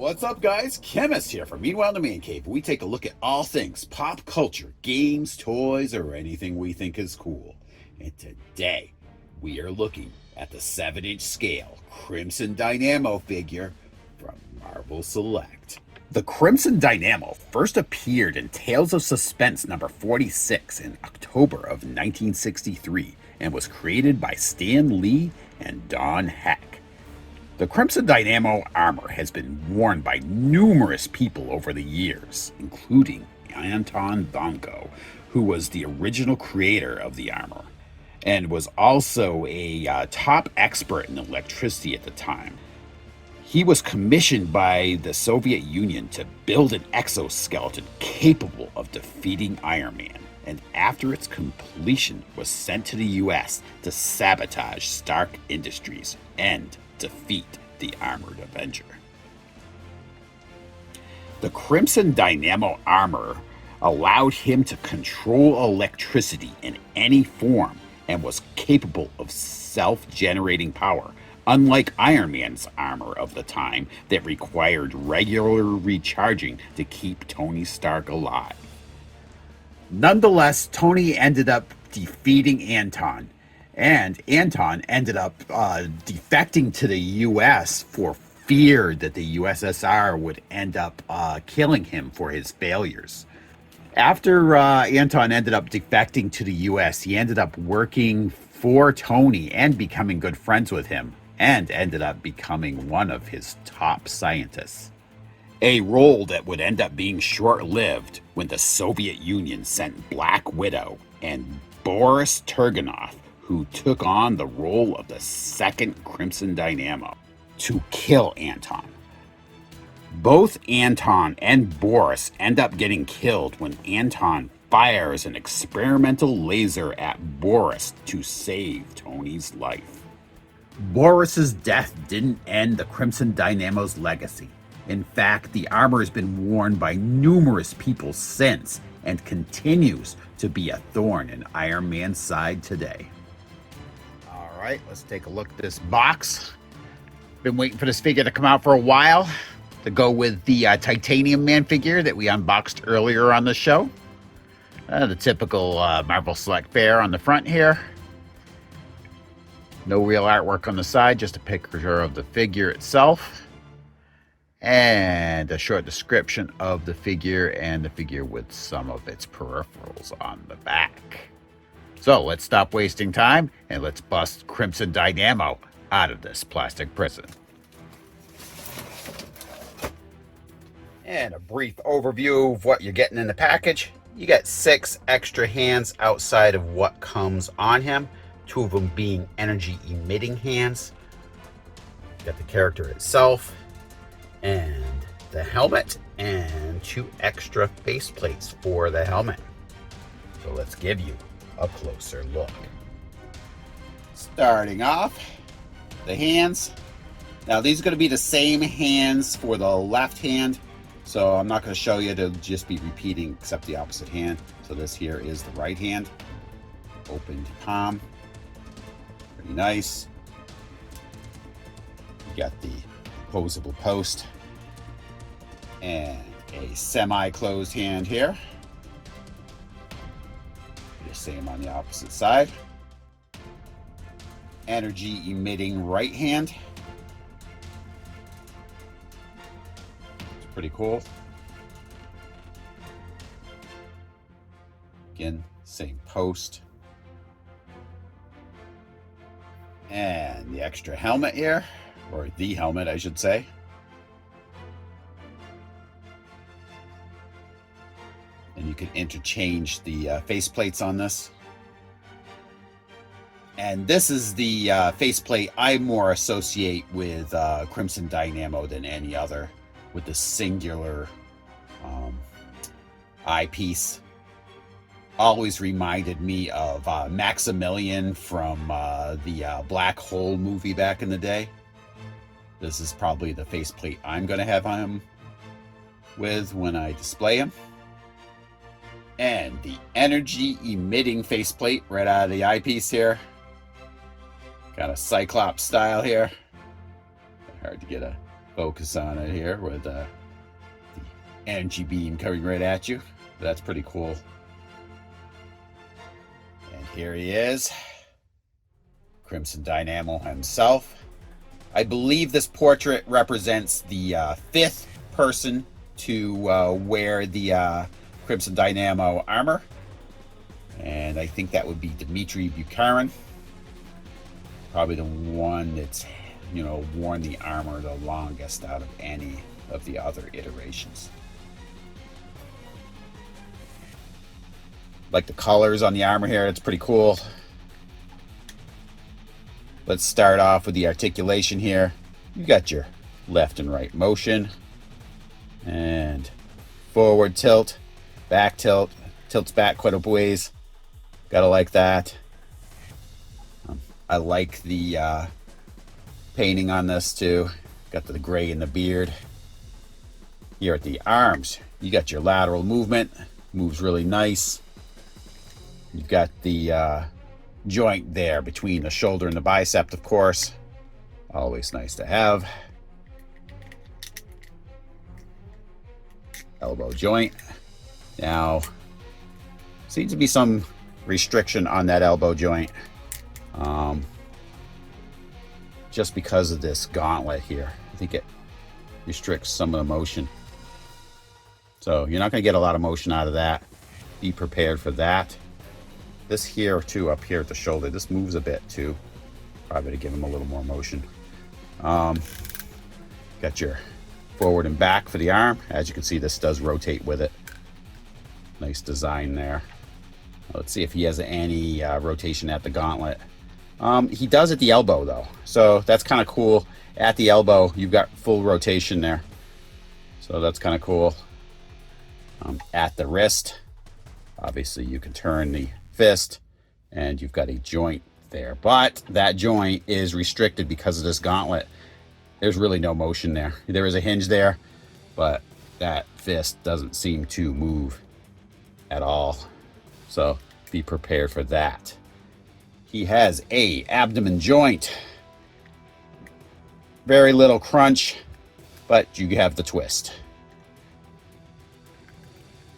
What's up, guys? Chemist here from Meanwhile in the Man Cave. We take a look at all things pop culture, games, toys, or anything we think is cool. And today, we are looking at the 7-inch scale Crimson Dynamo figure from Marvel Select. The Crimson Dynamo first appeared in Tales of Suspense number 46 in October of 1963 and was created by Stan Lee and Don Heck. The Crimson Dynamo armor has been worn by numerous people over the years, including Anton Vanko, who was the original creator of the armor, and was also a top expert in electricity at the time. He was commissioned by the Soviet Union to build an exoskeleton capable of defeating Iron Man, and after its completion was sent to the US to sabotage Stark Industries and defeat the Armored Avenger. The Crimson Dynamo armor allowed him to control electricity in any form and was capable of self-generating power, unlike Iron Man's armor of the time that required regular recharging to keep Tony Stark alive. Nonetheless, Tony ended up defeating Anton, and Anton ended up defecting to the U.S. for fear that the USSR would end up killing him for his failures. After Anton ended up defecting to the U.S., he ended up working for Tony and becoming good friends with him, and ended up becoming one of his top scientists. A role that would end up being short-lived when the Soviet Union sent Black Widow and Boris Turgenev, who took on the role of the second Crimson Dynamo, to kill Anton. Both Anton and Boris end up getting killed when Anton fires an experimental laser at Boris to save Tony's life. Boris's death didn't end the Crimson Dynamo's legacy. In fact, the armor has been worn by numerous people since and continues to be a thorn in Iron Man's side today. All right, let's take a look at this box. Been waiting for this figure to come out for a while to go with the Titanium Man figure that we unboxed earlier on the show. The typical Marvel Select fare on the front here. No real artwork on the side, just a picture of the figure itself. And a short description of the figure and the figure with some of its peripherals on the back. So let's stop wasting time and let's bust Crimson Dynamo out of this plastic prison. And a brief overview of what you're getting in the package. You get 6 extra hands outside of what comes on him, 2 of them being energy emitting hands. You got the character itself and the helmet and 2 extra face plates for the helmet. So let's give you a closer look. Starting off, the hands. Now these are going to be the same hands for the left hand, so I'm not going to show you, to just be repeating except the opposite hand. So this here is the right hand, opened palm, pretty nice. You got the opposable post and a semi-closed hand here. The same on the opposite side. Energy emitting right hand. It's pretty cool. Again, same post. And the extra helmet here, or the helmet, I should say. And you can interchange the faceplates on this. And this is the faceplate I more associate with Crimson Dynamo than any other, with the singular eyepiece. Always reminded me of Maximilian from the Black Hole movie back in the day. This is probably the faceplate I'm going to have on him with when I display him. And the energy emitting faceplate right out of the eyepiece here. Got a Cyclops style here. Hard to get a focus on it here with the energy beam coming right at you. That's pretty cool. And here he is, Crimson Dynamo himself. I believe this portrait represents the fifth person to wear the Crimson Dynamo armor. And I think that would be Dmitry Bucharin. Probably the one that's, worn the armor the longest out of any of the other iterations. Like the colors on the armor here, it's pretty cool. Let's start off with the articulation here. You got your left and right motion, and forward tilt, back tilt, tilts back quite a ways. Gotta like that. I like the painting on this too. Got the gray in the beard. Here at the arms, you got your lateral movement. Moves really nice. You've got the joint there between the shoulder and the bicep, of course. Always nice to have. Elbow joint. Now, seems to be some restriction on that elbow joint. Just because of this gauntlet here. I think it restricts some of the motion. So you're not going to get a lot of motion out of that. Be prepared for that. This here too, up here at the shoulder, this moves a bit too. Probably to give him a little more motion. Got your forward and back for the arm. As you can see, this does rotate with it. Nice design there. Let's see if he has any rotation at the gauntlet. He does at the elbow though, so that's kind of cool. At the elbow, you've got full rotation there, so that's kind of cool. At the wrist, obviously you can turn the fist, and you've got a joint there, but that joint is restricted because of this gauntlet. There's really no motion there. There is a hinge there, but that fist doesn't seem to move at all, so be prepared for that. He has a abdomen joint. Very little crunch, but you have the twist.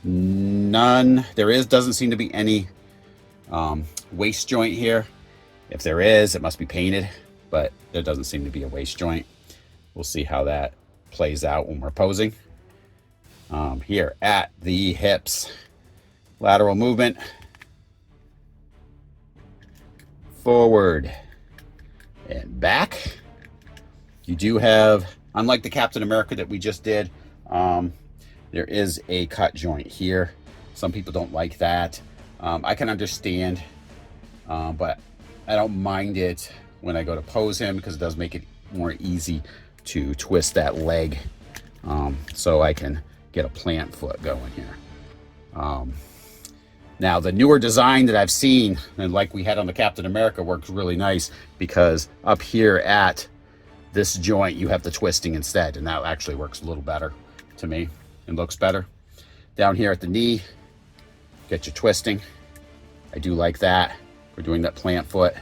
None. Doesn't seem to be any waist joint here. If there is, it must be painted, but there doesn't seem to be a waist joint. We'll see how that plays out when we're posing. Here at the hips, lateral movement. Forward and back. You do have, unlike the Captain America that we just did, there is a cut joint here. Some people don't like that. I can understand, but I don't mind it when I go to pose him because it does make it more easy to twist that leg, so I can get a plant foot going here. Now, the newer design that I've seen, and like we had on the Captain America, works really nice because up here at this joint, you have the twisting instead, and that actually works a little better to me and looks better. Down here at the knee, get your twisting. I do like that. We're doing that plant foot.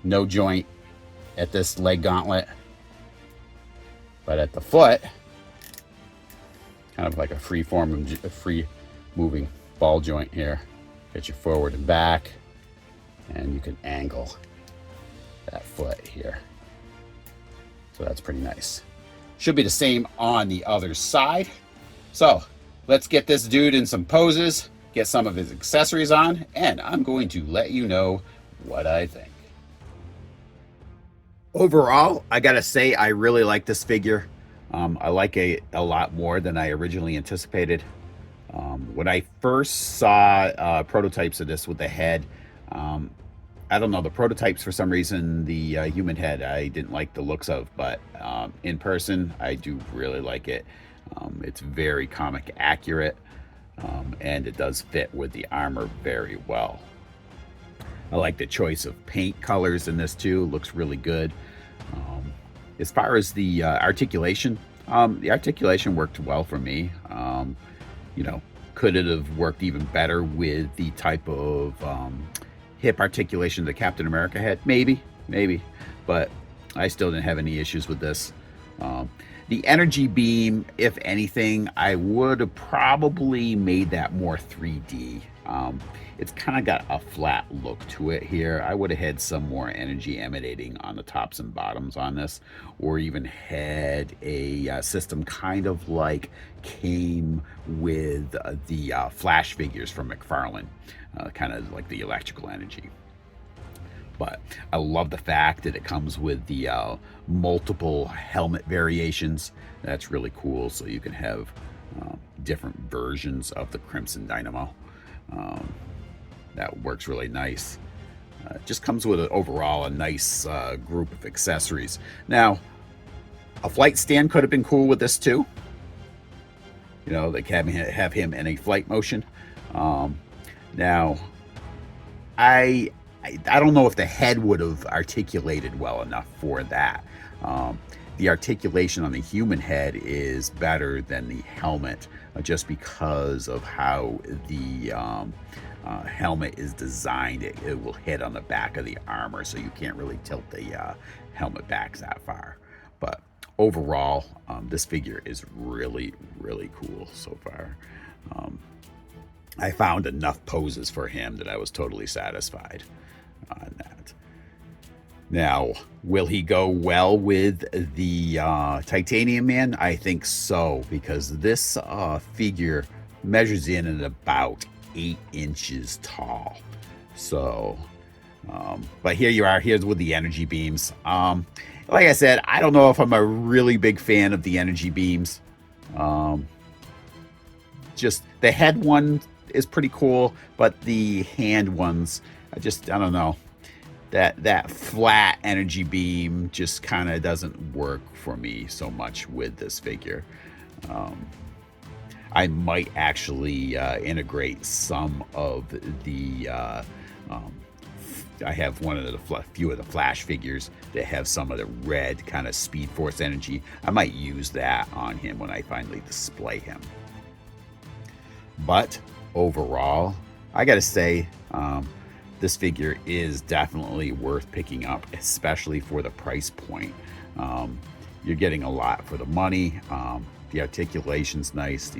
No joint at this leg gauntlet, but at the foot, kind of like a free moving ball joint here. Get your forward and back, and you can angle that foot here. So that's pretty nice. Should be the same on the other side. So let's get this dude in some poses, get some of his accessories on, and I'm going to let you know what I think. Overall, I gotta say I really like this figure. I like it a lot more than I originally anticipated. When I first saw prototypes of this with the head, I don't know, the prototypes for some reason, the human head, I didn't like the looks of, but in person, I do really like it. It's very comic accurate, and it does fit with the armor very well. I like the choice of paint colors in this too, looks really good. As far as the articulation worked well for me. Could it have worked even better with the type of hip articulation that Captain America had? Maybe, but I still didn't have any issues with this. Um, the energy beam, if anything, I would have probably made that more 3D. It's kind of got a flat look to it here. I would have had some more energy emanating on the tops and bottoms on this, or even had a system kind of like came with the Flash figures from McFarlane, kind of like the electrical energy. But I love the fact that it comes with the multiple helmet variations. That's really cool. So you can have different versions of the Crimson Dynamo. Um, that works really nice. Just comes with overall a nice group of accessories. Now, a flight stand could have been cool with this too. You know, they can have him in a flight motion. Now, I don't know if the head would have articulated well enough for that. The articulation on the human head is better than the helmet, just because of how the helmet is designed. It will hit on the back of the armor, so you can't really tilt the helmet back that far. But overall, this figure is really, really cool so far. I found enough poses for him that I was totally satisfied on that. Now, will he go well with the Titanium Man? I think so, because this figure measures in at about 8 inches tall. So, but here you are, here's with the energy beams. Like I said, I don't know if I'm a really big fan of the energy beams. Just the head one is pretty cool, but the hand ones, I don't know. That flat energy beam just kind of doesn't work for me so much with this figure. I might actually integrate some of the. I have one of the few of the Flash figures that have some of the red kind of Speed Force energy. I might use that on him when I finally display him. But overall, I gotta say, this figure is definitely worth picking up, especially for the price point. You're getting a lot for the money. The articulation's nice.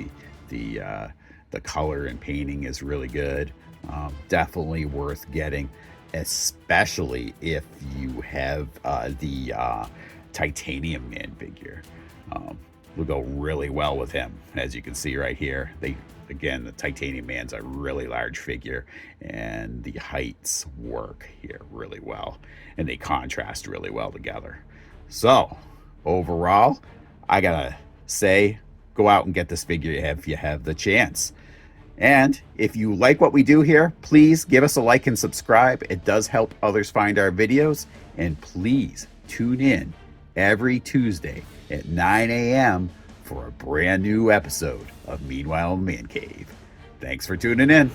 The color and painting is really good. Definitely worth getting, especially if you have the Titanium Man figure. Will go really well with him, as you can see right here. Again, the Titanium Man's a really large figure, and the heights work here really well, and they contrast really well together. So, overall, I gotta say, go out and get this figure if you have the chance. And if you like what we do here, please give us a like and subscribe. It does help others find our videos. And please tune in every Tuesday at 9 a.m. for a brand new episode of Meanwhile in the Man Cave. Thanks for tuning in.